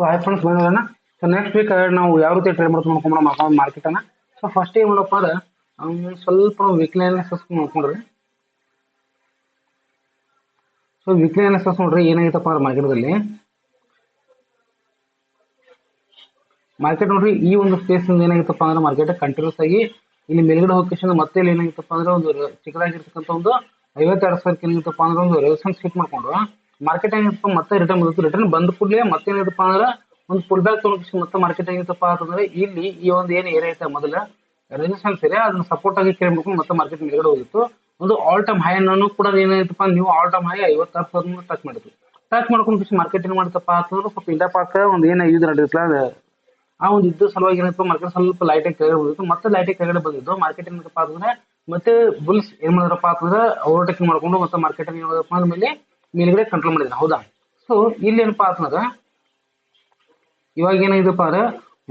Hi friends ಬಂದಿರೋಣ. So next week ನಾವು ಯಾವ ರೀತಿ ಟ್ರೈ ಮಾಡ್ಕೊಂಡು ನೋಡ್ಕೊಂಡ್ಬಿಡೋಣ ಮಾರ್ಕೆಟನ್ನು. ಸೊ ಫಸ್ಟ್ ಏನು ಮಾಡಪ್ಪ ಅಂದ್ರೆ ಸ್ವಲ್ಪ ವೀಕ್ಲಿ ಅನಾಲಿಸಿಸ್ ನೋಡ್ಕೊಂಡ್ರಿ. ಸೊ ವೀಕ್ಲಿ ಅನಾಲಿಸಿಸ್ ನೋಡ್ರಿ ಏನಾಗಿತ್ತಪ್ಪ ಅಂದ್ರೆ ಮಾರ್ಕೆಟ್ ನೋಡ್ರಿ ಈ ಒಂದು ಸ್ಪೇಸ್ ಏನಾಗಿತ್ತಪ್ಪ ಅಂದ್ರೆ ಮಾರ್ಕೆಟ್ ಕಂಟಿನ್ಯೂಸ್ ಆಗಿ ಇಲ್ಲಿ ಮೇಲ್ಗಡೆ ಹೋಗಿ ಮತ್ತೆ ಇಲ್ಲಿ ಏನಾಗಿತ್ತಪ್ಪ ಅಂದ್ರೆ ಒಂದು ಚಿಕ್ಕದಾಗಿರ್ತಕ್ಕಂಥ ಒಂದು 52,000 ಏನಾಗಿತ್ತಪ್ಪ ಅಂದ್ರೆ ಒಂದು ರೆಸಿಸ್ಟೆನ್ಸ್ ಹಿಟ್ ಮಾಡ್ಕೊಂಡು ಮಾರ್ಕೆಟ್ ಏನಿತ್ತಪ್ಪ ಮತ್ತೆ ರಿಟರ್ನ್ ಬಂದಿತ್ತು. ರಿಟರ್ನ್ ಬಂದ ಕೂಡಲೇ ಮತ್ತೆ ಏನಿದಪ್ಪ ಅಂದ್ರೆ ಒಂದು ಫುಲ್ ಬ್ಯಾಕ್ ತಗೊಂಡು ಮತ್ತೆ ಮಾರ್ಕೆಟ್ ಏನಿತ್ತಪ್ಪ ಅಂತಂದ್ರೆ ಇಲ್ಲಿ ಈ ಒಂದು ಏನು ಏರಿಯಾ ಐತೆ ಮೊದಲ ರೆಸಿಸ್ಟೆನ್ಸ್ ಏರಿಯಾ ಅದನ್ನ ಸಪೋರ್ಟ್ ಆಗಿ ಕೇಳಿ ಮಾಡ್ಕೊಂಡು ಮತ್ತೆ ಮಾರ್ಕೆಟ್ ಮೇಲ್ಗಡೆ ಹೋಗಿತ್ತು. ಒಂದು ಆಲ್ ಟೈಮ್ ಹೈ ಅನ್ನು ಕೂಡ ಏನಾಯ್ತಪ್ಪ ನೀವು ಆಲ್ ಟೈಮ್ ಹೈ 56,000 ಟಚ್ ಮಾಡಿತ್ತು. ಟಚ್ ಮಾಡ್ಕೊಂಡು ಮಾರ್ಕೆಟ್ ಏನ್ ಮಾಡ್ತಪ್ಪ ಅಂತಂದ್ರೆ ಸ್ವಲ್ಪ ಇಂಡಿಯಾ ಪಾಕ್ ಒಂದು ಏನು ಇದು ನಡೆಯುತ್ತಲ್ಲ ಆ ಒಂದು ಇದ್ದು ಸಲುವಾಗಿ ಏನಪ್ಪ ಮಾರ್ಕೆಟ್ ಸ್ವಲ್ಪ ಲೈಟ್ ಆಗಿ ಕೆಳಗಡೆ ಬಂದಿತ್ತು. ಮತ್ತೆ ಲೈಟ್ ಆಗಿ ಕೆಳಗಡೆ ಬಂದಿದ್ದು ಮಾರ್ಕೆಟ್ ಏನಪ್ಪ ಅಂತಂದ್ರೆ ಮತ್ತೆ ಬುಲ್ಸ್ ಏನ್ ಮಾಡಿದ್ರಪ್ಪ ಅಂತಂದ್ರೆ ಓವರ್ಟೇಕಿಂಗ್ ಮಾಡ್ಕೊಂಡು ಮತ್ತೆ ಮಾರ್ಕೆಟ್ ಏನ್ ಮಾಡಿದ್ರಪ್ಪ ಅಂದ್ರೆ ಮೇಲೆ ಮೇಲ್ಗಡೆ ಕಂಟ್ರೋಲ್ ಮಾಡಿದ್ರು. ಹೌದಾ? ಸೊ ಇಲ್ಲಿ ಏನಪ್ಪಾ ಅಂತಂದ್ರೆ ಇವಾಗ ಏನಾಗಿದೆಪ್ಪ ಅಂದ್ರೆ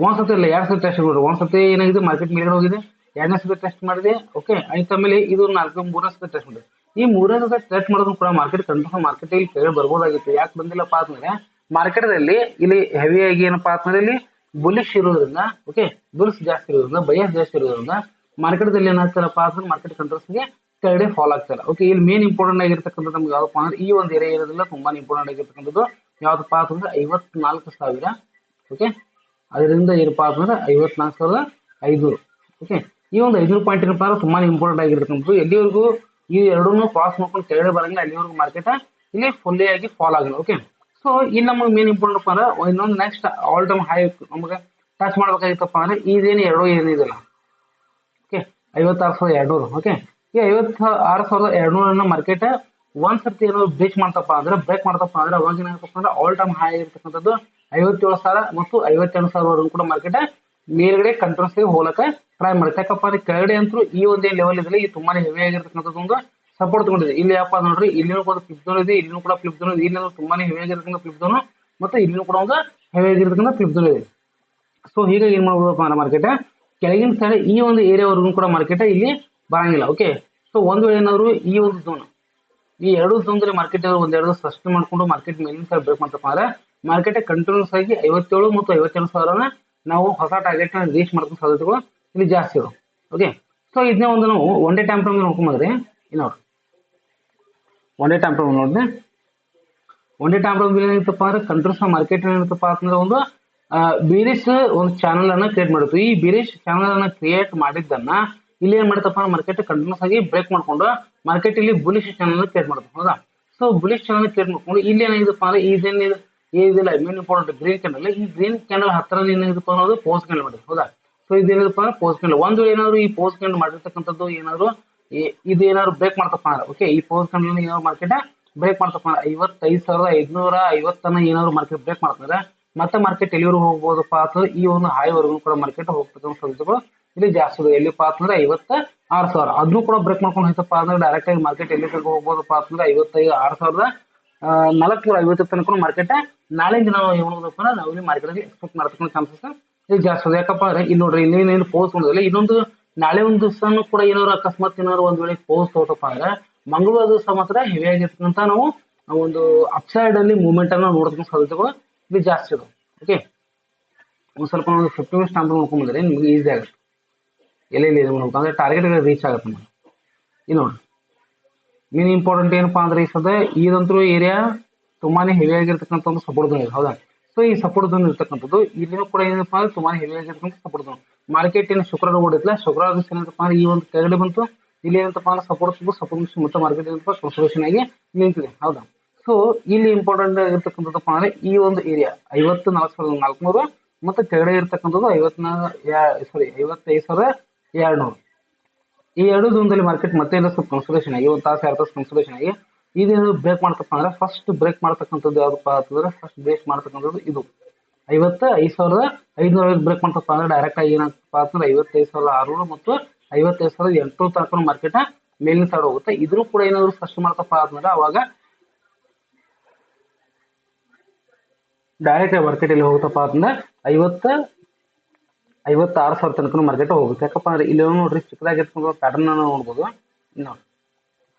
ಒಂದ್ಸತಿ ಇಲ್ಲ 2 ಸತಿ ಟೆಸ್ಟ್ ಮಾಡಿದ್ರು. ಒಂದ್ಸತಿ ಏನಾಗಿದೆ ಮಾರ್ಕೆಟ್ ಮೇಲ್ಗಡೆ ಹೋಗಿದೆ, 2ನೇ ಸತಿ ಟೆಸ್ಟ್ ಮಾಡಿದೆ. ಓಕೆ ಆಯ್ತು. ಆಮೇಲೆ ಇದು 3ನೇ ಸತಿ ಟೆಸ್ಟ್ ಮಾಡಿದೆ. ಈ 3ನೇ ಸತಿ ಟೆಸ್ಟ್ ಮಾಡೋದು ಕೂಡ ಮಾರ್ಕೆಟ್ ಕಂಟ್ರೋಲ್ ಮಾರ್ಕೆಟ್ ಇಲ್ಲಿ ಕೆಳಗೆ ಬರ್ಬೋದಾಗಿತ್ತು. ಯಾಕೆ ಬಂದಿಲ್ಲಪ್ಪ ಅಂತಂದ್ರೆ ಮಾರ್ಕೆಟ್ದಲ್ಲಿ ಇಲ್ಲಿ ಹೆವಿ ಆಗಿ ಏನಪ್ಪಾ ಅಂತಂದ್ರೆ ಇಲ್ಲಿ ಬುಲಿಶ್ ಇರೋದ್ರಿಂದ, ಓಕೆ ಬುಲ್ಸ್ ಜಾಸ್ತಿ ಇರೋದ್ರಿಂದ, ಬಯಸ್ ಜಾಸ್ತಿ ಇರೋದ್ರಿಂದ ಮಾರ್ಕೆಟ್ದಲ್ಲಿ ಏನಾಗ್ತಾರಪ್ಪ ಅಂದ್ರೆ ಮಾರ್ಕೆಟ್ ಕಂಟ್ರೋಲ್ಸ್ಗೆ ಕೆಳಗಡೆ ಫಾಲ್ ಆಗ್ತಾರೆ. ಓಕೆ ಇಲ್ಲಿ ಮೇನ್ ಇಂಪಾರ್ಟೆಂಟ್ ಆಗಿರ್ತಕ್ಕಂಥದ್ದು ನಮ್ಗೆ ಯಾವ್ದಪ್ಪ ಅಂದ್ರೆ ಈ ಒಂದು ಏರಿಯಾ ಇರೋದಿಲ್ಲ ತುಂಬಾ ಇಂಪಾರ್ಟೆಂಟ್ ಆಗಿರ್ತಕ್ಕಂಥದ್ದು ಯಾವ್ದಪ್ಪ ಅಂತಂದ್ರೆ 54,000. ಓಕೆ ಅದರಿಂದ ಏನಪ್ಪಾ ಅಂತಂದ್ರೆ 54,500. ಓಕೆ ಈ ಒಂದು 500 ಪಾಯಿಂಟ್ ಏನಪ್ಪಾ ಅಂದ್ರೆ ತುಂಬಾ ಇಂಪಾರ್ಟೆಂಟ್ ಆಗಿರ್ತಕ್ಕಂಥದ್ದು. ಎಲ್ಲಿವರೆಗೂ ಈ ಎರಡನ್ನೂ ಕ್ರಾಸ್ ಮಾಡ್ಕೊಂಡು ಕೆಳಗಡೆ ಬರಂಗಿಲ್ಲ ಅಲ್ಲಿವರೆಗೂ ಮಾರ್ಕೆಟ್ ಇಲ್ಲಿ ಫುಲ್ಲಿ ಆಗಿ ಫಾಲ್ ಆಗಿಲ್ಲ. ಓಕೆ ಸೊ ಇಲ್ಲಿ ನಮಗೆ ಮೇನ್ ಇಂಪಾರ್ಟೆಂಟ್ ಅಂದ್ರೆ ಇನ್ನೊಂದು ನೆಕ್ಸ್ಟ್ ಆಲ್ ಟೈಮ್ ಹೈ ನಮಗೆ ಟಚ್ ಮಾಡ್ಬೇಕಾಗಿತ್ತಪ್ಪ ಅಂದ್ರೆ ಇದೇನು ಎರಡು ಏನಿದೆಲ್ಲ ಓಕೆ 56,200. ಓಕೆ ಈ 56,200 ಮಾರ್ಕೆಟ್ ಒಂದ್ಸರ್ತಿ ಏನಾದ್ರು ಬ್ರೇಕ್ ಮಾಡ್ತಪ್ಪ ಅಂದ್ರೆ ಅವಾಗ ಏನಾಗತ್ತಪ್ಪ ಅಂದ್ರೆ ಆಲ್ ಟೈಮ್ ಹೈ ಇರ್ತಕ್ಕಂಥದ್ದು 57,000 ಮತ್ತು 52,000 ಕೂಡ ಮಾರ್ಕೆಟ್ ಮೇಲ್ಗಡೆ ಕಂಟ್ರೋಲ್ಸ್ ಹೋಗಕ್ಕೆ ಟ್ರೈ ಮಾಡುತ್ತೆ. ಯಾಕಪ್ಪ ಅಂದ್ರೆ ಕೆಳಗಡೆ ಅಂತೂ ಈ ಒಂದೇ ಲೆವೆಲ್ ಇದೆ ಈ ತುಂಬಾನೇ ಹೆವಿ ಆಗಿರ್ತಕ್ಕಂಥದ್ದು ಒಂದು ಸಪೋರ್ಟ್ ತಗೊಂಡಿದೆ. ಇಲ್ಲಿ ಯಾಪ ನೋಡ್ರಿ ಇಲ್ಲಿನೂ ಕೂಡ ಫ್ಲಿಪ್ ಝೋನ್ ಇದೆ, ಇಲ್ಲಿನೂ ಕೂಡ ಫ್ಲಿಪ್ ಝೋನ್ ಇದೆ. ಇಲ್ಲಿ ತುಂಬಾನೇ ಹೆವಿ ಆಗಿರ್ತಕ್ಕಂಥ ಫ್ಲಿಪ್ ಝೋನ್ ಮತ್ತೆ ಇಲ್ಲಿನೂ ಕೂಡ ಒಂದು ಹೆವಿ ಆಗಿರ್ತಕ್ಕಂಥ ಫ್ಲಿಪ್ ಝೋನ್ ಇದೆ. ಸೊ ಹೀಗಾಗಿ ಏನ್ ಮಾಡ್ಬೋದಪ್ಪ ಅಂದ್ರೆ ಮಾರ್ಕೆಟ್ ಕೆಳಗಿನ ಸೈಡ್ ಈ ಒಂದು ಏರಿಯಾವರೆಗೂ ಕೂಡ ಮಾರ್ಕೆಟ್ ಇಲ್ಲಿ ಬರಂಗಿಲ್ಲ. ಓಕೆ ಸೊ ಒಂದು ವೇಳೆ ಏನಾದ್ರು ಈ ಒಂದು ಝೋನ್ ಈ ಎರಡು ಝೋನ್ದಲ್ಲಿ ಮಾರ್ಕೆಟ್ ಒಂದೆರಡು ಸಸ್ಟೈನ್ ಮಾಡ್ಕೊಂಡು ಮಾರ್ಕೆಟ್ ಮೇಲಿನ ಸೈಡ್ ಬ್ರೇಕ್ ಮಾಡ್ತಪ್ಪ ಅಂದ್ರೆ ಮಾರ್ಕೆಟ್ ಕಂಟಿನ್ಯೂಸ್ ಆಗಿ 57 ಮತ್ತು 52,000 ನಾವು ಹೊಸ ಟಾರ್ಗೆಟ್ ರೀಚ್ ಮಾಡ್ಕೊಂಡು ಸಾಧ್ಯತೆಗಳು ಇಲ್ಲಿ ಜಾಸ್ತಿ ಇರೋ. ಓಕೆ ಸೊ ಇದನ್ನ ಒಂದು ನಾವು ಒನ್ ಡೇ ಟೈಮ್ ಫ್ರೇಮ್ ನೋಡ್ಕೊಂಡ್ರೆ ಇನ್ನೋರು ಒನ್ ಡೇ ಟೈಮ್ ಫ್ರೇಮ್ ನೋಡಿದ್ರೆ ಒನ್ ಡೇ ಟೈಮ್ ಫ್ರೇಮ್ ಏನಿತ್ತಪ್ಪ ಅಂದ್ರೆ ಕಂಟ್ರೋಲ್ಸ್ ಮಾರ್ಕೆಟ್ ಏನಿತ್ತಪ್ಪ ಅಂತಂದ್ರೆ ಒಂದು ಬೀರಿಶ್ ಒಂದು ಚಾನಲ್ ಅನ್ನ ಕ್ರಿಯೇಟ್ ಮಾಡಿತ್ತು. ಈ ಬೀರಿಶ್ ಚಾನಲ್ ಅನ್ನ ಕ್ರಿಯೇಟ್ ಮಾಡಿದ್ದನ್ನ ಇಲ್ಲಿ ಏನ್ ಮಾಡ್ತಪ್ಪ ಮಾರ್ಕೆಟ್ ಕಂಟಿನ್ಯೂಸ್ ಆಗಿ ಬ್ರೇಕ್ ಮಾಡ್ಕೊಂಡು ಮಾರ್ಕೆಟ್ ಇಲ್ಲಿ ಬುಲಿಶ್ ಚಾನಲ್ ಕ್ರಿಯೇಟ್ ಮಾಡುತ್ತೆ. ಹೌದಾ? ಸೊ ಬುಲಿಶ್ ಚಾನಲ್ ಕ್ರಿಯೇಟ್ ಮಾಡ್ಕೊಂಡು ಇಲ್ಲಿ ಏನಾಗಿದೆಪ್ಪ ಅಂದ್ರೆ ಇದಿಲ್ಲ ಮೇನ್ ಇಂಪಾರ್ಟೆಂಟ್ ಗ್ರೀನ್ ಕ್ಯಾಂಡಲ್. ಈ ಗ್ರೀನ್ ಕ್ಯಾಂಡಲ್ ಹತ್ರ ಏನಾಗಿದಪ್ಪ ಅನ್ನೋದು ಪೋಸ್ಟ್ ಕ್ಯಾಂಡಲ್ ಮಾಡಿದೆ. ಹೌದಾ? ಸೊ ಇದೇನಿದಪ್ಪ ಅಂದ್ರೆ ಪೋಸ್ಟ್ ಕ್ಯಾಂಡಲ್. ಒಂದು ಏನಾದ್ರು ಈ ಪೋಸ್ಟ್ ಕ್ಯಾಂಡಲ್ ಮಾಡಿರ್ತಕ್ಕಂಥದ್ದು ಏನಾದ್ರು ಇದು ಏನಾದ್ರು ಬ್ರೇಕ್ ಮಾಡ್ತಪ್ಪ ಅಂದ್ರೆ ಓಕೆ ಈ ಪೋಸ್ಟ್ ಕ್ಯಾಂಡಲ್ ಏನಾದ್ರು ಮಾರ್ಕೆಟ್ ಬ್ರೇಕ್ ಮಾಡ್ತಪ್ಪ ಅಂದ್ರೆ 55,550 ಏನಾದ್ರು ಮಾರ್ಕೆಟ್ ಬ್ರೇಕ್ ಮಾಡ್ತಾರೆ ಮತ್ತೆ ಮಾರ್ಕೆಟ್ ಎಲ್ಲಿವರೆಗೂ ಹೋಗ್ಬೋದಪ್ಪ ಅಥವಾ ಈ ಒಂದು ಹೈವರೆಗೂ ಕೂಡ ಮಾರ್ಕೆಟ್ ಹೋಗ್ತಕ್ಕಂಥ ಸಾಧ್ಯತೆಗಳು ಇಲ್ಲಿ ಜಾಸ್ತಿ ಇದೆ. ಎಲ್ಲಿಪ್ಪ ಅಂತಂದ್ರೆ 56,000 ಅದನ್ನು ಕೂಡ ಬ್ರೇಕ್ ಮಾಡ್ಕೊಂಡು ಹೋಯ್ತಪ್ಪ ಅಂದ್ರೆ ಡೈರೆಕ್ಟ್ ಆಗಿ ಮಾರ್ಕೆಟ್ ಎಲ್ಲಿ ಹೋಗ್ಬೋದಪ್ಪ ಅಂತಂದ್ರೆ 56,450 ತನಕ ಮಾರ್ಕೆಟ್ ನಾಳೆ ದಿನ ಏನಾಗೋದಪ್ಪ ಅಂದ್ರೆ ನಾವು ಇಲ್ಲಿ ಮಾರ್ಕೆಟ್ ಎಕ್ಸ್ಪೆಕ್ಟ್ ಮಾಡ್ತಕ್ಕಂಥ ಚಾನ್ಸಸ್ ಇಲ್ಲಿ ಜಾಸ್ತಿ ಇದೆ. ಯಾಕಪ್ಪ ಅಂದ್ರೆ ಇಲ್ಲಿ ನೋಡ್ರಿ ಇನ್ನೇನು ಪೋಸ್ಟ್ ಹೊಂದಿಲ್ಲ. ಇನ್ನೊಂದು ನಾಳೆ ಒಂದು ದಿವಸನೂ ಕೂಡ ಏನಾದ್ರು ಅಕಸ್ಮಾತ್ ಏನಾದ್ರು ಒಂದ್ ವೇಳೆ ಪೋಸ್ಟ್ ಹೋತಪ್ಪ ಅಂದ್ರೆ ಮಂಗಳವಾರ ದಿವಸ ಮಾತ್ರ ಹೆವಿ ಆಗಿರ್ತಕ್ಕಂಥ ನಾವು ಒಂದು ಅಪ್ಸೈಡ್ ಅಲ್ಲಿ ಮೂವ್ಮೆಂಟ್ ಅನ್ನ ನೋಡತಕ್ಕಂಥ ಸಾಧ್ಯತೆಗಳು ಇದು ಜಾಸ್ತಿ ಇದೆ. ಓಕೆ ಒಂದ್ ಸ್ವಲ್ಪ ಒಂದು 15 ಮಿನಿಟ್ಸ್ ಟೈಮ್ ನೋಡ್ಕೊಂಡ್ಬಂದ್ರೆ ನಿಮ್ಗೆ ಈಸಿ ಆಗುತ್ತೆ ಎಲ್ಲೆಲ್ಲಿ ಅಂದ್ರೆ ಟಾರ್ಗೆಟ್ ರೀಚ್ ಆಗುತ್ತೆ ನಮಗೆ. ಈ ನೋಡ್ರಿ ಮೇನ್ ಇಂಪಾರ್ಟೆಂಟ್ ಏನಪ್ಪಾ ಅಂದ್ರೆ ಈ ಸದ ಇದಂತೂ ಏರಿಯಾ ತುಂಬಾನೇ ಹೆವಿ ಆಗಿರ್ತಕ್ಕಂಥ ಒಂದು ಸಪೋರ್ಟ್ ಝೋನ್ ಇದೆ. ಹೌದಾ? ಸೊ ಈ ಸಪೋರ್ಟ್ ಝೋನ್ ಇರ್ತಕ್ಕಂಥದ್ದು ಇಲ್ಲಿನೂ ಕೂಡ ಏನಪ್ಪಾ ಅಂದ್ರೆ ತುಂಬಾನೇ ಹೆವಿ ಆಗಿರ್ತಕ್ಕಂಥ ಸಪೋರ್ಟ್ ಝೋನ್. ಮಾರ್ಕೆಟ್ ಏನು ಶುಕ್ರವಾರ ಓಡಿದ್ಲ ಶುಕ್ರವಾರ ದಿವಸ ಏನಂತಪ್ಪ ಅಂದ್ರೆ ಈ ಒಂದು ಕೆಳಗಡೆ ಬಂತು ಇಲ್ಲಿ ಏನಂತಪ್ಪ ಅಂದ್ರೆ ಸಪೋರ್ಟ್ ಮತ್ತೆ ಮಾರ್ಕೆಟ್ ಏನಪ್ಪ ಕನ್ಸಲ್ಟೇಷನ್ ಆಗಿ ನಿಂತಿದೆ. ಹೌದಾ? ಸೊ ಇಲ್ಲಿ ಇಂಪಾರ್ಟೆಂಟ್ ಆಗಿರ್ತಕ್ಕಂಥದ್ದಪ್ಪ ಅಂದ್ರೆ ಈ ಒಂದು ಏರಿಯಾ 54,400 ಮತ್ತೆ ಕೆಳಗಡೆ ಇರ್ತಕ್ಕಂಥದ್ದು 55,200. ಈ ಎರಡು ಝೋನ್ದಲ್ಲಿ ಮಾರ್ಕೆಟ್ ಮತ್ತೆ ಸ್ವಲ್ಪ ಕನ್ಸಲ್ಟೇಷನ್ ಆಗಿ ಒಂದು ತಾಸು 2 ತಾಸು ಕನ್ಸಲ್ಟೇಷನ್ ಆಗಿ ಇದೇನು ಬ್ರೇಕ್ ಮಾಡ್ತಪ್ಪ ಅಂದ್ರೆ ಫಸ್ಟ್ ಬ್ರೇಕ್ ಮಾಡ್ತಕ್ಕಂಥದ್ದು ಯಾವ್ದಪ್ಪ ಅಂತಂದ್ರೆ ಫಸ್ಟ್ ಬ್ರೇಕ್ ಮಾಡ್ತಕ್ಕಂಥದ್ದು ಇದು 55,500 ಬ್ರೇಕ್ ಮಾಡ್ತಪ್ಪ ಅಂದ್ರೆ ಡೈರೆಕ್ಟ್ ಆಗಿ ಏನಂತಪ್ಪ ಅಂತಂದ್ರೆ 55,600 ಮತ್ತು 55,800 ತನಕ ಮಾರ್ಕೆಟ್ ಮೇಲಿನ ಸೈಡ್ ಹೋಗುತ್ತೆ. ಇದ್ರೂ ಕೂಡ ಏನಾದ್ರು ಫಸ್ಟ್ ಮಾಡ್ತಪ್ಪ ಅಂತಂದ್ರೆ ಅವಾಗ ಡೈರೆಕ್ಟ್ ಮಾರ್ಕೆಟ್ ಎಲ್ಲಿ ಹೋಗುತ್ತಪ್ಪ ಅಂತಂದ್ರೆ 56,000 ತನಕ ಮಾರ್ಕೆಟ್ ಹೋಗುತ್ತೆ. ಯಾಕಪ್ಪ ಅಂದ್ರೆ ಇಲ್ಲಿ ನೋಡ್ರಿ ಚಿಕ್ಕದಾಗಿರ್ತಕ್ಕಂಥ ಪ್ಯಾಟರ್ನ್ ಅನ್ನು ನೋಡ್ಬೋದು.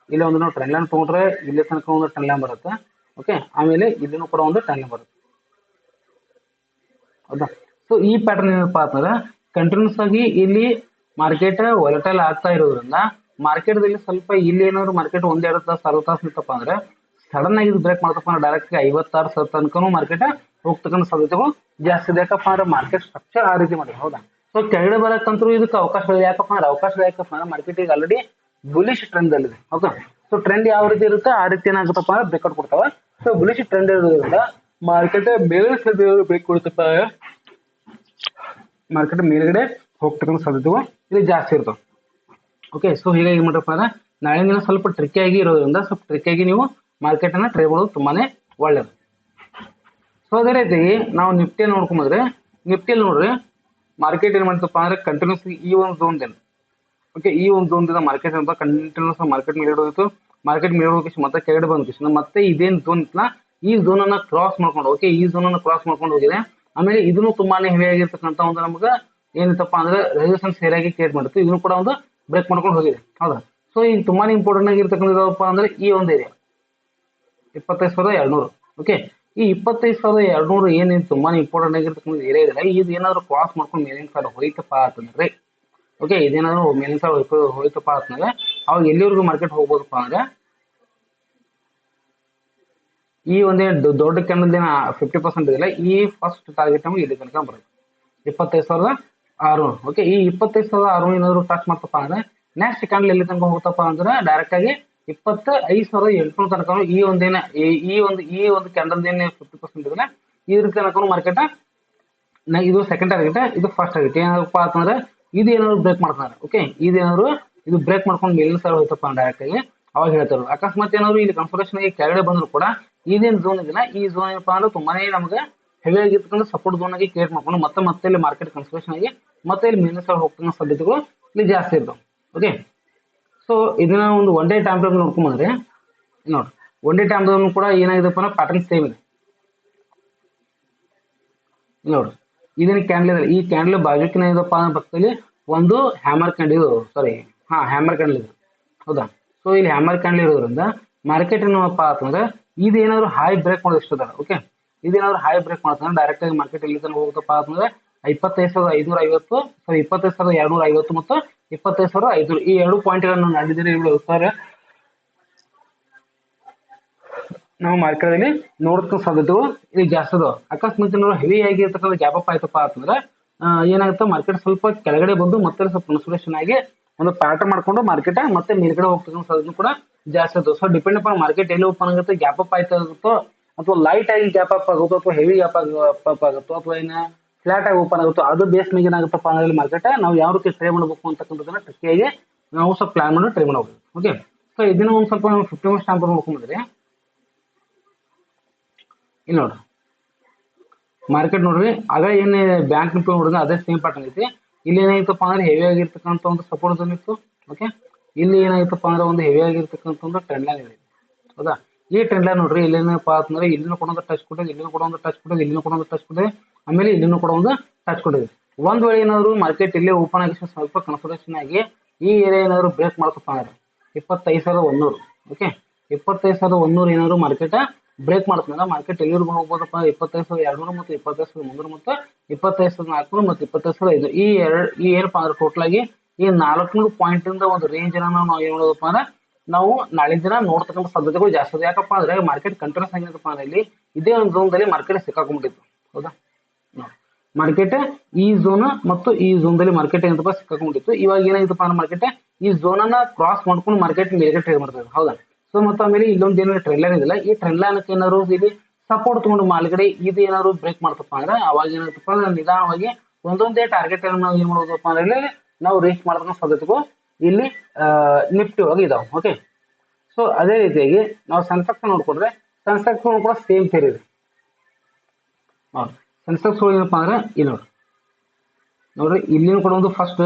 ಇಲ್ಲಿ ಒಂದು ನಾವು ಟ್ರೆಂಡ್ ಲೈನ್ ತಗೊಂಡ್ರೆ ಇಲ್ಲಿ ತನಕ ಒಂದು ಟ್ರೆಂಡ್ ಲೈನ್ ಬರುತ್ತೆ. ಓಕೆ ಆಮೇಲೆ ಇಲ್ಲಿನೂ ಕೂಡ ಒಂದು ಟ್ರೆಂಡ್ ಲೈನ್ ಬರುತ್ತೆ. ಹೌದಾ. ಸೊ ಈ ಪ್ಯಾಟರ್ನ್ ಏನಪ್ಪಾ ಅಂತಂದ್ರೆ ಕಂಟಿನ್ಯೂಸ್ ಆಗಿ ಇಲ್ಲಿ ಮಾರ್ಕೆಟ್ ವಾಲಟೈಲ್ ಆಗ್ತಾ ಇರೋದ್ರಿಂದ ಮಾರ್ಕೆಟ್ದಲ್ಲಿ ಸ್ವಲ್ಪ ಇಲ್ಲಿ ಏನಾದ್ರು ಮಾರ್ಕೆಟ್ ಒಂದೆರಡು ತಾಸು 60 ತಾಸು ನಿಂತಪ್ಪ ಅಂದ್ರೆ ಸಡನ್ ಆಗಿ ಇದು ಬ್ರೇಕ್ ಮಾಡ್ತಪ್ಪ ಅಂದ್ರೆ ಡೈರೆಕ್ಟ್ 56 ತನಕನೂ ಮಾರ್ಕೆಟ್ ಹೋಗ್ತಕ್ಕಂಥ ಸಾಧ್ಯತೆಗಳು ಜಾಸ್ತಿ ಇದೆ. ಯಾಕಪ್ಪ ಅಂದ್ರೆ ಮಾರ್ಕೆಟ್ ಸ್ಟ್ರಕ್ಚರ್ ಆ ರೀತಿ ಮಾಡಿದೆ. ಹೌದಾ. ಸೊ ಕೆಳಗಡೆ ಬರಕ್ಕಂತೂ ಇದಕ್ಕೆ ಅವಕಾಶ ಇದೆ. ಯಾಕಪ್ಪ ಅಂದ್ರೆ ಅವಕಾಶ ಯಾಕಪ್ಪ ಅಂದ್ರೆ ಮಾರ್ಕೆಟ್ ಈಗ ಆಲ್ರೆಡಿ ಬುಲಿಶ್ ಟ್ರೆಂಡ್ ಅಲ್ಲಿದೆ. ಹೌದಾ. ಸೊ ಟ್ರೆಂಡ್ ಯಾವ ರೀತಿ ಇರುತ್ತೆ ಆ ರೀತಿ ಏನಾಗುತ್ತಪ್ಪ ಅಂದ್ರೆ ಬ್ರೇಕ್ಔಟ್ ಕೊಡ್ತಾವ. ಸೊ ಬುಲಿಶ್ ಟ್ರೆಂಡ್ ಇರೋದ್ರಿಂದ ಮಾರ್ಕೆಟ್ ಮೇಲೆ ಬ್ರೇಕ್ ಕೊಡುತ್ತಪ್ಪ, ಮಾರ್ಕೆಟ್ ಮೇಲ್ಗಡೆ ಹೋಗ್ತಕ್ಕಂಥ ಸಾಧ್ಯತೆಗಳು ಇಲ್ಲಿ ಜಾಸ್ತಿ ಇರ್ತವೆ. ಓಕೆ. ಸೊ ಹೀಗಾಗಿ ಏನ್ ಮಾಡ್ರಪ್ಪ ಅಂದ್ರೆ ನಾಳೆ ದಿನ ಸ್ವಲ್ಪ ಟ್ರಿಕ್ಕಿಯಾಗಿ ಇರೋದ್ರಿಂದ ಸ್ವಲ್ಪ ಟ್ರಿಕ್ಕಿಯಾಗಿ ನೀವು ಮಾರ್ಕೆಟ್ ಅನ್ನ ಟ್ರೇಡ್ ಮಾಡೋದು ತುಂಬಾನೇ ಒಳ್ಳೇದು. ಸೊ ಅದೇ ರೀತಿ ನಾವು ನಿಫ್ಟಿ ನೋಡ್ಕೊಂಡ್ರೆ ನಿಫ್ಟಿಯಲ್ಲಿ ನೋಡ್ರಿ ಮಾರ್ಕೆಟ್ ಏನ್ ಮಾಡ್ತಪ್ಪ ಅಂದ್ರೆ ಕಂಟಿನ್ಯೂಸ್ ಈ ಒಂದು ಝೋನ್ ಇದೆ. ಓಕೆ. ಈ ಒಂದು ಝೋನ್ ದಿಂದ ಮಾರ್ಕೆಟ್ ಅಂತ ಕಂಟಿನ್ಯೂಸ್ ಮಾರ್ಕೆಟ್ ಮೇಲೆ ಹೋಗಿತ್ತು. ಮಾರ್ಕೆಟ್ ಮೇಲೆ ಹೋಗಿ ಮತ್ತೆ ಕೆಳಗಡೆ ಬಂದ ಮತ್ತೆ ಇದೇನ್ ಝೋನ್ ಇತ್ತಲ್ಲ ಈ ಝೋನ್ ಅನ್ನ ಕ್ರಾಸ್ ಮಾಡ್ಕೊಂಡು, ಓಕೆ, ಈ ಝೋನ್ ಅನ್ನ ಕ್ರಾಸ್ ಮಾಡ್ಕೊಂಡು ಹೋಗಿದೆ. ಆಮೇಲೆ ಇದನ್ನು ತುಂಬಾನೇ ಹೆವಿ ಆಗಿರ್ತಕ್ಕಂಥ ಒಂದು ನಮ್ಗೆ ಏನಿತ್ತಪ್ಪ ಅಂದ್ರೆ ರೆಸಿಸ್ಟೆನ್ಸ್ ಏರಿಯಾಗಿ ಕ್ರಿಯೇಟ್ ಮಾಡುತ್ತೆ. ಇದನ್ನು ಕೂಡ ಒಂದು ಬ್ರೇಕ್ ಮಾಡ್ಕೊಂಡು ಹೋಗಿದೆ. ಹೌದಾ. ಸೊ ಈಗ ತುಂಬಾನೇ ಇಂಪಾರ್ಟೆಂಟ್ ಆಗಿರ್ತಕ್ಕಂಥದ್ದಪ್ಪ ಅಂದ್ರೆ ಈ ಒಂದು ಏರಿಯಾ 25,200. ಓಕೆ. ಈ 25,200 ಏನೇನು ತುಂಬಾನೇ ಇಂಪಾರ್ಟೆಂಟ್ ಆಗಿರ್ತಕ್ಕಂಥ ಏರಿಯಾ ಇದೆ, ಇದು ಏನಾದ್ರು ಕ್ರಾಸ್ ಮಾಡ್ಕೊಂಡು ಮೇಲಿನ ಸೈಡ್ ಹೋಯ್ತಪ್ಪ ಅಂತಂದ್ರೆ, ಓಕೆ, ಇದೇನಾದ್ರು ಮೇಲಿನ ಸೈಡ್ ಹೋಯ್ತಪ್ಪ ಅಂತಂದ್ರೆ ಅವಾಗ ಎಲ್ಲಿವರೆಗೂ ಮಾರ್ಕೆಟ್ ಹೋಗ್ಬೋದಪ್ಪ ಅಂದ್ರೆ ಈ ಒಂದೇ ದೊಡ್ಡ ಕ್ಯಾಂಡಲ್ ಏನ 50% ಇದೆಯಲ್ಲ ಈ ಫಸ್ಟ್ ಟಾರ್ಗೆಟ್ ನಮ್ಗೆ ಇಲ್ಲಿ ತನಕ ಬರುತ್ತೆ 25,600. ಓಕೆ. ಈ 25,600 ಏನಾದ್ರು ಟಚ್ ಮಾಡ್ತಪ್ಪ ಅಂದ್ರೆ ನೆಕ್ಸ್ಟ್ ಕ್ಯಾಂಡಲ್ ಎಲ್ಲಿ ತನಕ ಹೋಗ್ತಪ್ಪ ಅಂದ್ರೆ ಡೈರೆಕ್ಟ್ ಆಗಿ 25,800 ತನಕ ಈ ಒಂದು ಕ್ಯಾಂಡಲ್ ಏನ್ 50% ಇದೆಯಲ್ಲ ಇದ್ರ ತನಕ ಮಾರ್ಕೆಟ್ ಇದು ಸೆಕೆಂಡ್ ಟಾರ್ಗೆಟ್, ಇದು ಫಸ್ಟ್ ಟಾರ್ಗೆಟ್. ಏನಪ್ಪ ಅಂತಂದ್ರೆ ಇದು ಏನಾದ್ರು ಬ್ರೇಕ್ ಮಾಡ್ತಾರೆ. ಓಕೆ. ಇದೇನಾದ್ರು ಇದು ಬ್ರೇಕ್ ಮಾಡ್ಕೊಂಡು ಮೇಲಿನ ಸೈಡ್ ಹೋಯ್ತಪ್ಪ ಡೈರೆಕ್ಟ್ ಆಗಿ ಅವಾಗ ಹೇಳ್ತಾರೆ. ಅಕಸ್ಮಾತ್ ಏನಾದ್ರು ಇಲ್ಲಿ ಕನ್ಫರ್ಮೇಷನ್ ಆಗಿ ಕೆಳಗಡೆ ಬಂದ್ರು ಕೂಡ ಇದೇನ್ ಝೋನ್ ಇದೆಯಲ್ಲ ಈ ಝೋನ್ ಏನಪ್ಪಾ ಅಂದ್ರೆ ತುಂಬಾನೇ ನಮ್ಗೆ ಹೆವಿ ಆಗಿರ್ತಕ್ಕಂಥ ಸಪೋರ್ಟ್ ಝೋನ್ ಆಗಿ ಕ್ರಿಯೇಟ್ ಮಾಡ್ಕೊಂಡು ಮತ್ತೆ ಇಲ್ಲಿ ಮಾರ್ಕೆಟ್ ಕನ್ಫರ್ಮೇಷನ್ ಆಗಿ ಮತ್ತೆ ಇಲ್ಲಿ ಮೇಲಿನ ಸೈಡ್ ಹೋಗ್ತಕ್ಕಂಥ ಸಾಧ್ಯತೆಗಳು ಇಲ್ಲಿ ಜಾಸ್ತಿ ಇರ್ತವೆ. ಓಕೆ. ಸೊ ಇದನ್ನ ಒಂದು ಒನ್ ಡೇ ಟೈಮ್ ಫ್ರೇಮ್ ನೋಡ್ಕೊಂಡ್ಬಂದ್ರೆ ನೋಡ್ರಿ ಒನ್ ಡೇ ಟೈಮ್ ಕೂಡ ಏನಾಗಿದೆಪ್ಪ ಅಂದ್ರೆ ಪ್ಯಾಟರ್ನ್ ಸೇಮ್ ಇದೆ. ನೋಡ್ರಿ ಇದೇನು ಕ್ಯಾಂಡಲ್ ಇದೆ, ಈ ಕ್ಯಾಂಡಲ್ ಬಾಜುಕಿನ ಇದಪ್ಪ ಅಂದ್ರೆ ಪಕ್ಕದಲ್ಲಿ ಒಂದು ಹ್ಯಾಮರ್ ಕ್ಯಾಂಡಲ್, ಹ್ಯಾಮರ್ ಕ್ಯಾಂಡಲ್ ಇದೆ. ಹೌದಾ. ಸೊ ಇಲ್ಲಿ ಹ್ಯಾಮರ್ ಕ್ಯಾಂಡಲ್ ಇರೋದ್ರಿಂದ ಮಾರ್ಕೆಟ್ ಏನಪ್ಪ ಅಂತಂದ್ರೆ ಇದೇನಾದ್ರು ಹೈ ಬ್ರೇಕ್ ಮಾಡೋದು ಇಷ್ಟದ. ಓಕೆ. ಇದೇನಾದ್ರು ಹೈ ಬ್ರೇಕ್ ಮಾಡ್ತಂದ್ರೆ ಡೈರೆಕ್ಟ್ ಆಗಿ ಮಾರ್ಕೆಟ್ ಎಲ್ಲಿ ತನಕ ಹೋಗುತ್ತಪ್ಪ ಅಂತಂದ್ರೆ 25,550, 25,250 ಮತ್ತು 25,500 ಈ 2 ಪಾಯಿಂಟ್ಗಳನ್ನು ನಡೆದಿರಿ ಸರ್ ನಾವು ಮಾರ್ಕೆಟ್ ಅಲ್ಲಿ ನೋಡ್ತಕ್ಕ ಸಾಧ್ಯತೆಗಳು ಇಲ್ಲಿ ಜಾಸ್ತಿ ಅದಾವ. ಅಕಸ್ಮಾತ್ ಹೆವಿ ಆಗಿರ್ತಕ್ಕಂಥ ಗ್ಯಾಪ್ ಅಪ್ ಆಯ್ತಪ್ಪ ಅಂತಂದ್ರೆ ಏನಾಗುತ್ತೆ ಮಾರ್ಕೆಟ್ ಸ್ವಲ್ಪ ಕೆಳಗಡೆ ಬಂದು ಮತ್ತೆ ಸ್ವಲ್ಪ ಕನ್ಸಲ್ಟೇಷನ್ ಆಗಿ ಒಂದು ಪ್ಯಾಟರ್ನ್ ಮಾಡ್ಕೊಂಡು ಮಾರ್ಕೆಟ್ ಮತ್ತೆ ಮೇಲ್ಗಡೆ ಹೋಗ್ತಕ್ಕಂಥ ಸಾಧ್ಯತೆ ಕೂಡ ಜಾಸ್ತಿ ಆಯ್ತು. ಸೊ ಡಿಪೆಂಡ್ ಅಪಾನ್ ಮಾರ್ಕೆಟ್ ಎಲ್ಲಿ ಓಪನ್ ಆಗುತ್ತೆ, ಗ್ಯಾಪ್ ಅಪ್ ಆಗುತ್ತೋ ಅಥವಾ ಲೈಟ್ ಆಗಿ ಗ್ಯಾಪ್ ಅಪ್ ಆಗುತ್ತೋ ಅಥವಾ ಹೆವಿ ಗ್ಯಾಪ್ ಅಪ್ ಆಗುತ್ತೋ ಅಥವಾ ಏನ ಫ್ಲಾಟ್ ಆಗಿ ಓಪನ್ ಆಗುತ್ತೋ ಅದು ಬೇಸ್ ಮೇಲೆ ಏನಾಗುತ್ತಪ್ಪ ಅಂದ್ರೆ ಮಾರ್ಕೆಟ್ ನಾವು ಯಾವ ರೀತಿ ಟ್ರೈ ಮಾಡಬೇಕು ಅಂತಕ್ಕಂಥದ್ದನ್ನ ಟ್ರಿಕ್ಕಿಯಾಗಿ ನಾವು ಸ್ವಲ್ಪ ಪ್ಲಾನ್ ಮಾಡಿ ಟ್ರೈ ಮಾಡಬಹುದು. ಓಕೆ. ಸೊ ಇದನ್ನ ಒಂದು ಸ್ವಲ್ಪ 50 ಮಿನಿಟ್ಸ್ ಟೈಮ್ ನೋಡ್ಕೊಂಡ್ರೆ ಇಲ್ಲಿ ನೋಡ್ರಿ ಮಾರ್ಕೆಟ್ ನೋಡ್ರಿ ಆಗ ಏನ್ ಬ್ಯಾಂಕ್ ನಿಫ್ಟಿ ನೋಡಿದ್ರೆ ಅದೇ ಸೇಮ್ ಪ್ಯಾಟರ್ನ್ ಐತಿ. ಇಲ್ಲಿ ಏನಾಯ್ತಪ್ಪ ಅಂದ್ರೆ ಹೆವಿ ಆಗಿರ್ತಕ್ಕಂಥ ಒಂದು ಸಪೋರ್ಟ್ ಝೋನ್ ಇತ್ತು. ಓಕೆ. ಇಲ್ಲಿ ಏನಾಯ್ತಪ್ಪ ಅಂದ್ರೆ ಒಂದು ಹೆವಿ ಆಗಿರ್ತಕ್ಕಂಥ ಒಂದು ಟ್ರೆಂಡ್ ಲೈನ್ ಇದೆ. ಹೌದಾ. ಈ ಟ್ರೆಂಡ್ ಲೈನ್ ನೋಡ್ರಿ ಇಲ್ಲೇನಪ್ಪ ಅಂತಂದ್ರೆ ಇಲ್ಲಿನೂ ಕೂಡ ಒಂದು ಟಚ್ ಕೊಟ್ಟಿದೆ, ಇಲ್ಲಿನೂ ಕೂಡ ಒಂದು ಟಚ್ ಕೊಟ್ಟಿದೆ, ಇಲ್ಲಿನೂ ಕೂಡ ಒಂದು ಟಚ್ ಕೊಟ್ಟಿದೆ, ಆಮೇಲೆ ಇಲ್ಲಿನೂ ಕೂಡ ಒಂದು ಟಚ್ ಕೊಟ್ಟಿದೆ. ಒಂದ್ ವೇಳೆ ಏನಾದ್ರು ಮಾರ್ಕೆಟ್ ಇಲ್ಲೇ ಓಪನ್ ಆಗಿ ಸ್ವಲ್ಪ ಕನ್ಫರ್ಮೇಷನ್ ಆಗಿ ಈ ಏರಿಯಾ ಏನಾದ್ರು ಬ್ರೇಕ್ ಮಾಡ್ತಪ್ಪ ಅಂದ್ರೆ 25,100. ಓಕೆ. 25,100 ಏನಾದ್ರು ಮಾರ್ಕೆಟ್ ಬ್ರೇಕ್ ಮಾಡ್ತಂದ್ರೆ ಮಾರ್ಕೆಟ್ ಎಲ್ಲಿವರೆಗೂ ಹೋಗ್ಬೋದಪ್ಪ 25,200 ಮತ್ತು 25,300 ಮತ್ತು 25,400 ಮತ್ತು 25,500 ಈ ಏನಪ್ಪಾ ಅಂದ್ರೆ ಟೋಟಲ್ ಆಗಿ ಈ 400 ಪಾಯಿಂಟ್ ಇಂದ ಒಂದು ರೇಂಜ್ ನಾವು ಏನ್ ಮಾಡೋದಪ್ಪ ಅಂದ್ರೆ ನಾವು ನಾಳೆ ದಿನ ನೋಡ್ತಕ್ಕಂಥ ಸಾಧ್ಯತೆಗಳು ಜಾಸ್ತಿ ಇದೆ. ಯಾಕಪ್ಪ ಅಂದ್ರೆ ಮಾರ್ಕೆಟ್ ಕಂಟಿನ್ಯೂಸ್ ಆಗಿದಪ್ಪ ಅಂದ್ರೆ ಇಲ್ಲಿ ಇದೇ ಒಂದು ಝೋನ್ ದಲ್ಲಿ ಮಾರ್ಕೆಟ್ ಸಿಕ್ಕಾಕೊಂಡ್ಬಿಟ್ಟಿತ್ತು. ಹೌದಾ. ಮಾರ್ಕೆಟ್ ಈ ಝೋನ್ ಮತ್ತು ಈ ಝೋನ್ ದಲ್ಲಿ ಮಾರ್ಕೆಟ್ ಏನಪ್ಪ ಸಿಕ್ಕಾಕೊಂಡಿತ್ತು. ಇವಾಗ ಏನಾಗಿತ್ತಪ್ಪ ಅಂದ್ರೆ ಮಾರ್ಕೆಟ್ ಈ ಝೋನ್ ಅನ್ನ ಕ್ರಾಸ್ ಮಾಡ್ಕೊಂಡು ಮಾರ್ಕೆಟ್ ಮೇಲೆ ಟ್ರೇಡ್ ಮಾಡ್ತಾರೆ. ಹೌದಾ. ಸೊ ಮತ್ತೆ ಆಮೇಲೆ ಇಲ್ಲೊಂದು ಏನೋ ಟ್ರೆಂಡ್ ಲೈನ್ ಇದೆಲ್ಲ ಈ ಟ್ರೆಂಡ್ ಲೈನ್ ಏನಾದ್ರು ಇಲ್ಲಿ ಸಪೋರ್ಟ್ ತಗೊಂಡು ಮಾಲ್ಗಡೆ ಇದು ಏನಾದ್ರು ಬ್ರೇಕ್ ಮಾಡ್ತಪ್ಪ ಅಂದ್ರೆ ಅವಾಗ ಏನಾಗ್ತಪ್ಪ ಅಂದ್ರೆ ನಿಧಾನವಾಗಿ ಒಂದೊಂದೇ ಟಾರ್ಗೆಟ್ ನಾವು ಏನ್ ಮಾಡೋದಪ್ಪ ಅಂದ್ರೆ ನಾವು ರೀಚ್ ಮಾಡತಕ್ಕ ಸಾಧ್ಯತೆಗಳು ಇಲ್ಲಿ ನಿಫ್ಟಿ ಒಳಗೆ ಇದಾವೆ. ಓಕೆ. ಸೊ ಅದೇ ರೀತಿಯಾಗಿ ನಾವು ಸೆನ್ಸೆಕ್ಸ್ ನೋಡ್ಕೊಂಡ್ರೆ ಸೆನ್ಸೆಕ್ಸ್ ಕೂಡ ಸೇಮ್ ಥಿಯರಿ ಇದೆ. ಸೆನ್ಸೆಕ್ಸ್ ಏನಪ್ಪಾ ಅಂದ್ರೆ ಇಲ್ಲಿ ನೋಡ್ರಿ ಇಲ್ಲಿನೂ ಕೂಡ ಒಂದು ಫಸ್ಟ್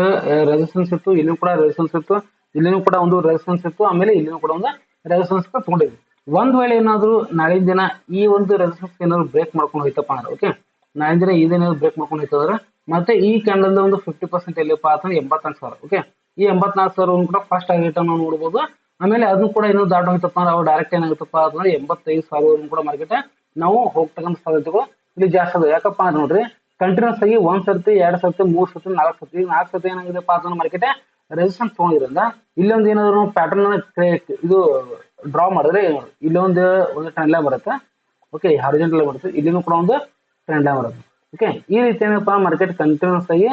ರೆಸಿಸ್ಟೆನ್ಸ್ ಇತ್ತು, ಇಲ್ಲಿನೂ ಕೂಡ ರೆಸಿಸ್ಟೆನ್ಸ್ ಇತ್ತು, ಇಲ್ಲಿನೂ ಕೂಡ ಒಂದು ರೆಸಿಸ್ಟೆನ್ಸ್ ಇತ್ತು, ಆಮೇಲೆ ಇಲ್ಲಿನೂ ಕೂಡ ಒಂದು ರೆಸಿಸ್ಟೆನ್ಸ್ ತಗೊಂಡಿದ್ವಿ. ಒಂದ್ ವೇಳೆ ಏನಾದ್ರು ನಾಳಿನ ದಿನ ಈ ಒಂದು ರೆಸಿಸ್ಟೆನ್ಸ್ ಏನಾದ್ರು ಬ್ರೇಕ್ ಮಾಡ್ಕೊಂಡು ಹೋಯ್ತಪ್ಪ ಅಂದ್ರೆ ಓಕೆ ನಾಳಿನ ದಿನ ಇದೇನಾದ್ರು ಬ್ರೇಕ್ ಮಾಡ್ಕೊಂಡು ಹೋಯ್ತಂದ್ರೆ ಮತ್ತೆ ಈ ಕ್ಯಾಂಡಲ್ ಒಂದು 50% ಎಲ್ಲಿಪ್ಪ ಅಂತಂದ್ರೆ 84,000. ಓಕೆ. ಈ 84,000 ಕೂಡ ಫಸ್ಟ್ ಟಾರ್ಗೆಟ್ ನಾವು ನೋಡ್ಬೋದು. ಆಮೇಲೆ ಅದನ್ನು ಕೂಡ ಇನ್ನೂ ದಾಟ ಹೋಯ್ತಪ್ಪ ಅಂದ್ರೆ ಅವು ಡೈರೆಕ್ಟ್ ಏನಾಗುತ್ತಪ್ಪ ಅಂತಂದ್ರೆ 85,000 ಕೂಡ ಮಾರ್ಕೆಟ್ ನಾವು ಹೋಗ್ತಕ್ಕಂಥ ಸಾಧ್ಯತೆಗಳು ಇಲ್ಲಿ ಜಾಸ್ತಿ ಅದ. ಯಾಕಪ್ಪ ಅಂದ್ರೆ ನೋಡ್ರಿ ಕಂಟಿನ್ಯೂಸ್ ಆಗಿ ಒಂದ್ ಸರ್ತಿ 2 ಸರ್ತಿ 3 ಸರ್ತಿ 4 ಸರ್ತಿ 4 ಸರ್ತಿ ಏನಾಗಿದೆಪ್ಪ ಅದನ್ನ ಮಾರ್ಕೆಟ್ ರೆಸಿಸ್ಟೆನ್ಸ್ ತೊಗೊಂಡಿದ್ರಿಂದ ಇಲ್ಲೊಂದು ಏನಾದ್ರು ಪ್ಯಾಟರ್ನ್ ಇದು ಡ್ರಾ ಮಾಡಿದ್ರೆ ಇಲ್ಲೊಂದು ಟ್ರೆಂಡ್ ಲೈನ್ ಬರುತ್ತೆ. ಓಕೆ, ಹಾರಿಜಾಂಟಲ್ ಬರುತ್ತೆ, ಇಲ್ಲಿನೂ ಕೂಡ ಒಂದು ಟ್ರೆಂಡ್ ಲೈನ್ ಬರುತ್ತೆ. ಓಕೆ, ಈ ರೀತಿ ಏನಪ್ಪ ಮಾರ್ಕೆಟ್ ಕಂಟಿನ್ಯೂಸ್ ಆಗಿ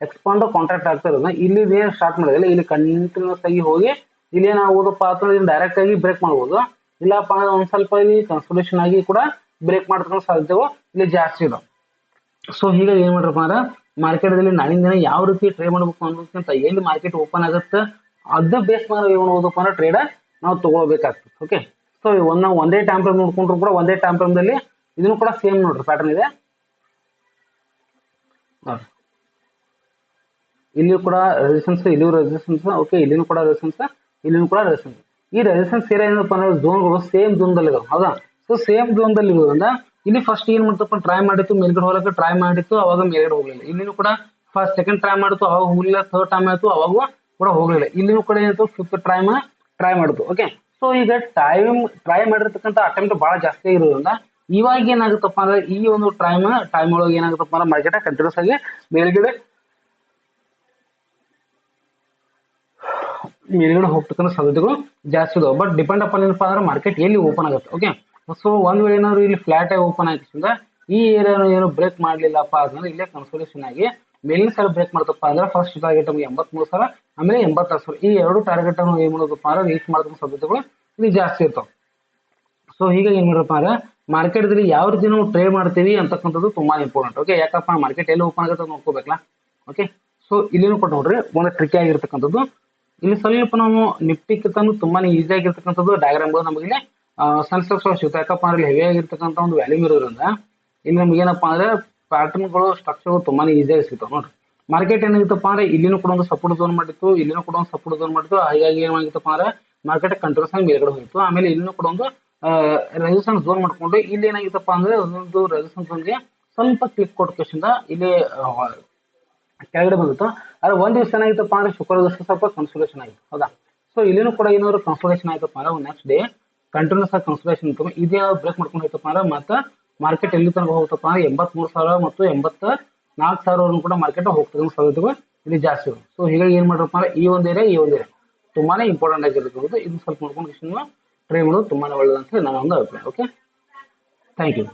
ಎಕ್ಸ್ಪಾಂಡ್ ಕಾಂಟ್ರಾಕ್ಟ್ ಆಗ್ತಾ ಇರೋದು. ಇಲ್ಲಿ ಏನು ಸ್ಟಾರ್ಟ್ ಮಾಡಿದ್ರೆ ಇಲ್ಲಿ ಕಂಟಿನ್ಯೂಸ್ ಆಗಿ ಹೋಗಿ ಇಲ್ಲಿ ಏನಾಗೋದಪ್ಪ ಅಂತಂದ್ರೆ ಡೈರೆಕ್ಟ್ ಆಗಿ ಬ್ರೇಕ್ ಮಾಡ್ಬೋದು. ಇಲ್ಲಪ್ಪ ಒಂದ್ ಸ್ವಲ್ಪ ಇಲ್ಲಿ ಕನ್ಸಲ್ಟೇಷನ್ ಆಗಿ ಕೂಡ ಬ್ರೇಕ್ ಮಾಡ್ತಕ್ಕಂಥ ಸಾಧ್ಯತೆಗಳು ಇಲ್ಲಿ ಜಾಸ್ತಿ ಇದಾವೆ. ಸೊ ಹೀಗಾಗಿ ಏನ್ ಮಾಡ್ರಪ್ಪ ಅಂದ್ರೆ ಮಾರ್ಕೆಟ್ದಲ್ಲಿ ನಾಳಿನ ದಿನ ಯಾವ ರೀತಿ ಟ್ರೇಡ್ ಮಾಡ್ಬೇಕು ಅನ್ನೋದಕ್ಕಿಂತ ಎಲ್ಲಿ ಮಾರ್ಕೆಟ್ ಓಪನ್ ಆಗುತ್ತೆ ಅದ ಬೇಸ್ ಮೇಲೆ ಏನ್ ಮಾಡೋದಪ್ಪ ಅಂದ್ರೆ ಟ್ರೇಡ್ ನಾವು ತಗೋಬೇಕಾಗ್ತದೆ. ಓಕೆ, ಸೊ ನಾವು ಒಂದೇ ಟೈಮ್ ಫ್ರೇಮ್ ನೋಡ್ಕೊಂಡ್ರು ಕೂಡ ಒಂದೇ ಟೈಮ್ ಫ್ರೇಮ್ ದಲ್ಲಿ ಇದನ್ನು ಕೂಡ ಸೇಮ್ ನೋಡ್ರಿ ಪ್ಯಾಟರ್ನ್ ಇದೆ. ಇಲ್ಲಿಯೂ ಕೂಡ ರೆಸಿಸ್ಟೆನ್ಸ್, ಇಲ್ಲಿಯೂ ರೆಸಿಸ್ಟೆನ್ಸ್. ಓಕೆ, ಇಲ್ಲಿನೂ ಕೂಡ ರೆಸಿಸ್ಟೆನ್ಸ್, ಇಲ್ಲಿನೂ ಕೂಡ ರೆಸಿಸ್ಟೆನ್ಸ್. ಈ ರೆಸಿಸ್ಟೆನ್ಸ್ ಏರಿಯಾ ಏನಪ್ಪ ಅಂದ್ರೆ ಝೋನ್ಗಳು ಸೇಮ್ ಝೋನ್ದಲ್ಲಿ ಇದಾವೆ. ಹೌದಾ? ಸೊ ಸೇಮ್ ಝೋನ್ದಲ್ಲಿ ಇರೋದ್ರಿಂದ ಇಲ್ಲಿ ಫಸ್ಟ್ ಏನ್ ಮಾಡ್ತಪ್ಪ ಟ್ರೈ ಮಾಡಿತ್ತು ಮೇಲ್ಗಡೆ ಹೋಗಕ್ಕೆ ಟ್ರೈ ಮಾಡಿತ್ತು, ಅವಾಗ ಮೇಲ್ಗಡೆ ಹೋಗ್ಲಿಲ್ಲ. ಇಲ್ಲಿನೂ ಕೂಡ ಫಸ್ಟ್ ಸೆಕೆಂಡ್ ಟ್ರೈ ಮಾಡಿತ್ತು, ಅವಾಗ ಹೋಗ್ಲಿಲ್ಲ. ಥರ್ಡ್ ಟೈಮ್ ಆಯ್ತು, ಅವಾಗ ಕೂಡ ಹೋಗ್ಲಿಲ್ಲ. ಇಲ್ಲಿನೂ ಕೂಡ ಏನಾಯ್ತು ಫಿಫ್ತ್ ಟ್ರೈ ಮಾಡಿತ್ತು. ಓಕೆ, ಸೊ ಈಗ ಟ್ರೈ ಮಾಡಿರ್ತಕ್ಕಂಥ ಅಟೆಂಪ್ಟ್ ಬಹಳ ಜಾಸ್ತಿ ಇರೋದ್ರಿಂದ ಇವಾಗ ಏನಾಗುತ್ತಪ್ಪ ಅಂದ್ರೆ ಈ ಒಂದು ಟೈಮ್ ಒಳಗೆ ಏನಾಗುತ್ತಪ್ಪ ಅಂದ್ರೆ ಮಾರ್ಕೆಟ್ ಕಂಟಿನ್ಯೂಸ್ ಆಗಿ ಮೇಲ್ಗಡೆ ಹೋಗ್ತಕ್ಕಂಥ ಸಾಧ್ಯತೆಗಳು ಜಾಸ್ತಿ ಇದಾವೆ. ಬಟ್ ಡಿಪೆಂಡ್ ಅಪಾನ್ ಏನಪ್ಪಾ ಅಂದ್ರೆ ಮಾರ್ಕೆಟ್ ಎಲ್ಲಿ ಓಪನ್ ಆಗುತ್ತೆ. ಓಕೆ, ಸೊ ಒಂದ್ ವೇಳೆ ಏನಾದ್ರು ಇಲ್ಲಿ ಫ್ಲಾಟ್ ಆಗಿ ಓಪನ್ ಆಗಿಸಿಂದ ಈ ಏರಿಯಾ ಏನು ಬ್ರೇಕ್ ಮಾಡ್ಲಿಲ್ಲಪ್ಪ ಅಂದ್ರೆ ಇಲ್ಲೇ ಕನ್ಸೋಲೇಷನ್ ಆಗಿ ಮೇಲಿನ ಸಲ ಬ್ರೇಕ್ ಮಾಡ್ತಪ್ಪ ಅಂದ್ರೆ ಫಸ್ಟ್ ಟಾರ್ಗೆಟ್ 83,000, ಆಮೇಲೆ 86,000. ಈ ಎರಡು ಟಾರ್ಗೆಟ್ ಅನ್ನು ಏನ್ ಮಾಡೋದಪ್ಪ ಅಂದ್ರೆ ರೀಚ್ ಮಾಡತಕ್ಕಂಥ ಸಾಧ್ಯತೆಗಳು ಇಲ್ಲಿ ಜಾಸ್ತಿ ಇರ್ತಾವೆ. ಸೊ ಹೀಗಾಗಿ ಏನ್ ಮಾಡ್ರಪ್ಪ ಅಂದ್ರೆ ಮಾರ್ಕೆಟ್ ದಲ್ಲಿ ಯಾವ ರೀತಿ ನಾವು ಟ್ರೇಡ್ ಮಾಡ್ತೀವಿ ಅಂತಕ್ಕಂಥದ್ದು ತುಂಬಾ ಇಂಪಾರ್ಟೆಂಟ್. ಓಕೆ, ಯಾಕಪ್ಪ ಮಾರ್ಕೆಟ್ ಎಲ್ಲಿ ಓಪನ್ ಆಗುತ್ತೆ ನೋಡ್ಕೋಬೇಕಲ್ಲ. ಓಕೆ, ಸೊ ಇಲ್ಲಿನೂ ಕೂಡ ನೋಡ್ರಿ ಒಂದು ಟ್ರಿಕ್ ಆಗಿರ್ತಕ್ಕಂಥದ್ದು. ಇಲ್ಲಿ ಸ್ವಲ್ಪ ನಾವು ನಿಫ್ಟಿಕ್ಕಿಂತ ತುಂಬಾನೇ ಈಸಿ ಆಗಿರ್ತಕ್ಕಂಥದ್ದು ಡಯಾಗ್ರಾಮ್ಗಳು ನಮಗೆ ಇಲ್ಲಿ ಸಣ್ಣ ಸಿಗುತ್ತೆ. ಯಾಕಪ್ಪ ಅಂದ್ರೆ ಹೆವಿ ಆಗಿರ್ತಕ್ಕಂಥ ಒಂದು ವ್ಯಾಲ್ಯೂಮ್ ಇರೋದ್ರಿಂದ ಇಲ್ಲಿ ನಮ್ಗೆ ಏನಪ್ಪಾ ಅಂದ್ರೆ ಪ್ಯಾಟರ್ನ್ಗಳು ಸ್ಟ್ರಕ್ಚರ್ಗಳು ತುಂಬಾನೇ ಈಸಿಯಾಗಿ ಸಿಗ್ತಾವೆ. ನೋಡ್ರಿ ಮಾರ್ಕೆಟ್ ಏನಾಗಿತ್ತಪ್ಪ ಅಂದ್ರೆ ಇಲ್ಲಿನೂ ಕೂಡ ಒಂದು ಸಪೋರ್ಟ್ ಝೋನ್ ಮಾಡಿತ್ತು, ಇಲ್ಲಿನೂ ಕೂಡ ಒಂದು ಸಪೋರ್ಟ್ ಝೋನ್ ಮಾಡಿತ್ತು. ಹಾಗಾಗಿ ಏನಾಗಿತ್ತಪ್ಪ ಅಂದ್ರೆ ಮಾರ್ಕೆಟ್ ಕಂಟ್ರೋಲ್ಸ್ ಆಗಿ ಮೇಲ್ಗಡೆ ಹೋಗಿತ್ತು. ಆಮೇಲೆ ಇಲ್ಲಿನೂ ಕೂಡ ಒಂದು ರೆಸಿಸ್ಟೆನ್ಸ್ ಝೋನ್ ಮಾಡ್ಕೊಂಡು ಇಲ್ಲಿ ಏನಾಗಿತ್ತಪ್ಪ ಅಂದ್ರೆ ಒಂದೊಂದು ರೆಸಿಸ್ಟೆನ್ಸ್ ಝೋನ್ಗೆ ಸ್ವಲ್ಪ ಕ್ಲಿಕ್ ಕೊಟ್ಟ ಇಲ್ಲಿ ಕೆಳಗಡೆ ಬಂದಿತ್ತು. ಆದ್ರೆ ಒಂದ್ ದಿವಸ ಏನಾಗಿತ್ತಪ್ಪ ಅಂದ್ರೆ ಶುಕ್ರ ದಿವಸ ಸ್ವಲ್ಪ ಕನ್ಸೋಲೇಷನ್ ಆಗಿತ್ತು. ಹೌದಾ? ಸೊ ಇಲ್ಲಿನೂ ಕೂಡ ಏನಾದ್ರು ಕನ್ಸೋಲೇಷನ್ ಆಯ್ತಪ್ಪ ಅಂದ್ರೆ ನೆಕ್ಸ್ಟ್ ಡೇ ಕಂಟಿನ್ಯೂಸ್ ಆಗಿ ಕನ್ಸೋಲೇಷನ್ ಇತ್ತು. ಇದೇ ಬ್ರೇಕ್ ಮಾಡ್ಕೊಂಡು ಹೋಯ್ತಪ್ಪ ಅಂದ್ರೆ ಮತ್ತೆ ಮಾರ್ಕೆಟ್ ಎಲ್ಲಿ ತನಕ ಹೋಗ್ತಪ್ಪ ಅಂದ್ರೆ 83,000 ಮತ್ತು 84,000 ಕೂಡ ಮಾರ್ಕೆಟ್ ಹೋಗ್ತಕ್ಕಂಥ ಸಾಧ್ಯತೆಗಳು ಇಲ್ಲಿ ಜಾಸ್ತಿ ಇದೆ. ಸೊ ಹೀಗಾಗಿ ಏನ್ ಮಾಡ್ರಪ್ಪ ಅಂದ್ರೆ ಈ ಒಂದು ಏರಿಯಾ ತುಂಬಾನೇ ಇಂಪಾರ್ಟೆಂಟ್ ಆಗಿರ್ತಕ್ಕಂಥದ್ದು. ಇದನ್ನ ಸ್ವಲ್ಪ ನೋಡ್ಕೊಂಡು ಟ್ರೈ ಮಾಡೋದು ತುಂಬಾನೇ ಒಳ್ಳೇದಂತ ನನ್ನ ಒಂದು ಅಭಿಪ್ರಾಯ. Okay, thank you.